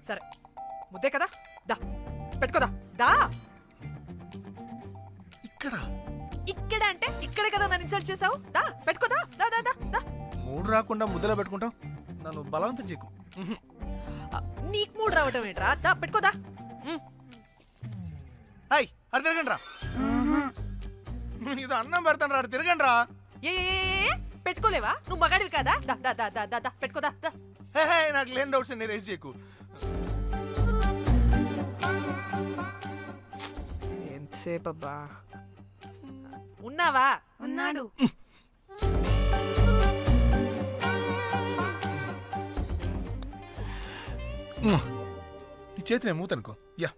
సరే ముద్దే కదా దా పెట్టుకోదా దా. ఇక్కడ ఇక్కడ అంటే ఇక్కడే కదా నన్ను ఇన్సల్ట్ చేసావు. దా పెట్టుకోదా దా దా దా దా. మూడు రాకుండా ముద్దలో పెట్టుకుంటాం. నన్ను బలవంతం చేయకు. నీకు మూడు రావటం ఏంట్రా? దా పెట్టుకోదా. హాయ్ అది తిరగండి రా. ఇది అన్నం పెడతాను రా, తిరగండి రా. ఏ పెట్టుకోలేవా? నువ్వు మగాడివి కదా. దా దా దా దా దా పెట్టుకోదా దా. హే నాకు లేని డౌట్స్ అన్ని రేస్ చేయకు. ఎంతసేపు అబ్బా ఉన్నావా? ఉన్నాడు. నీ చేతి నేను మూతనుకో. యా